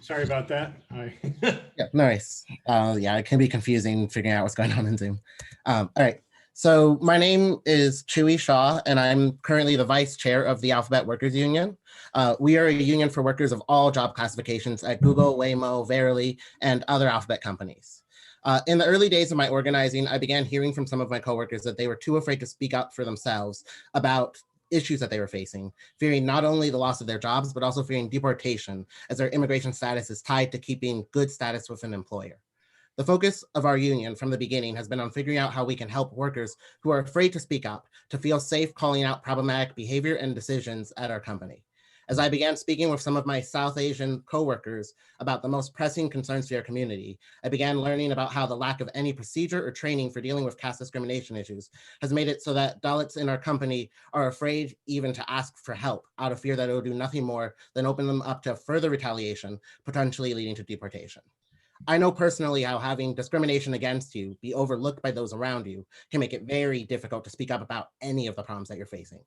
Sorry about that. Yeah, nice. Yeah, it can be confusing figuring out what's going on in Zoom. All right. So my name is Chewy Shaw, and I'm currently the vice chair of the Alphabet Workers Union. We are a union for workers of all job classifications at Google, Waymo, Verily, and other Alphabet companies. In the early days of my organizing, I began hearing from some of my coworkers that they were too afraid to speak up for themselves about issues that they were facing, fearing not only the loss of their jobs, but also fearing deportation, as their immigration status is tied to keeping good status with an employer. The focus of our union from the beginning has been on figuring out how we can help workers who are afraid to speak up, to feel safe calling out problematic behavior and decisions at our company. As I began speaking with some of my South Asian coworkers about the most pressing concerns to our community, I began learning about how the lack of any procedure or training for dealing with caste discrimination issues has made it so that Dalits in our company are afraid even to ask for help out of fear that it will do nothing more than open them up to further retaliation, potentially leading to deportation. I know personally how having discrimination against you be overlooked by those around you can make it very difficult to speak up about any of the problems that you're facing.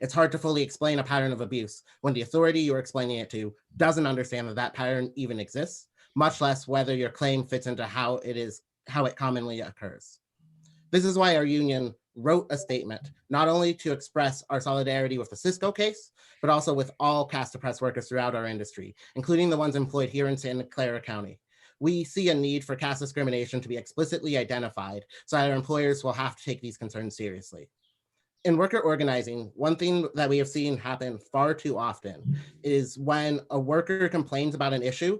It's hard to fully explain a pattern of abuse when the authority you're explaining it to doesn't understand that that pattern even exists, much less whether your claim fits into how it commonly occurs. This is why our union wrote a statement, not only to express our solidarity with the Cisco case, but also with all caste oppressed workers throughout our industry, including the ones employed here in Santa Clara County. We see a need for caste discrimination to be explicitly identified so that our employers will have to take these concerns seriously. In worker organizing, one thing that we have seen happen far too often is when a worker complains about an issue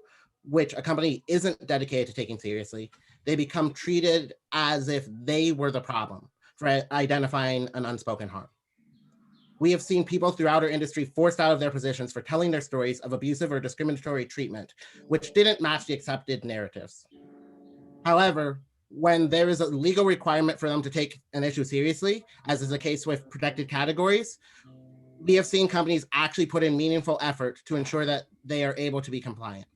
which a company isn't dedicated to taking seriously, they become treated as if they were the problem for identifying an unspoken harm. We have seen people throughout our industry forced out of their positions for telling their stories of abusive or discriminatory treatment, which didn't match the accepted narratives. However, when there is a legal requirement for them to take an issue seriously, as is the case with protected categories, we have seen companies actually put in meaningful effort to ensure that they are able to be compliant.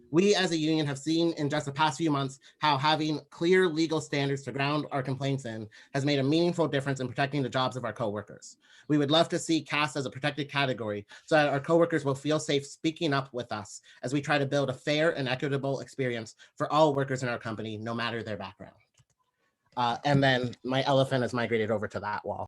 We as a union have seen in just the past few months how having clear legal standards to ground our complaints in has made a meaningful difference in protecting the jobs of our coworkers. We would love to see caste as a protected category so that our coworkers will feel safe speaking up with us as we try to build a fair and equitable experience for all workers in our company, no matter their background. And then my elephant has migrated over to that wall.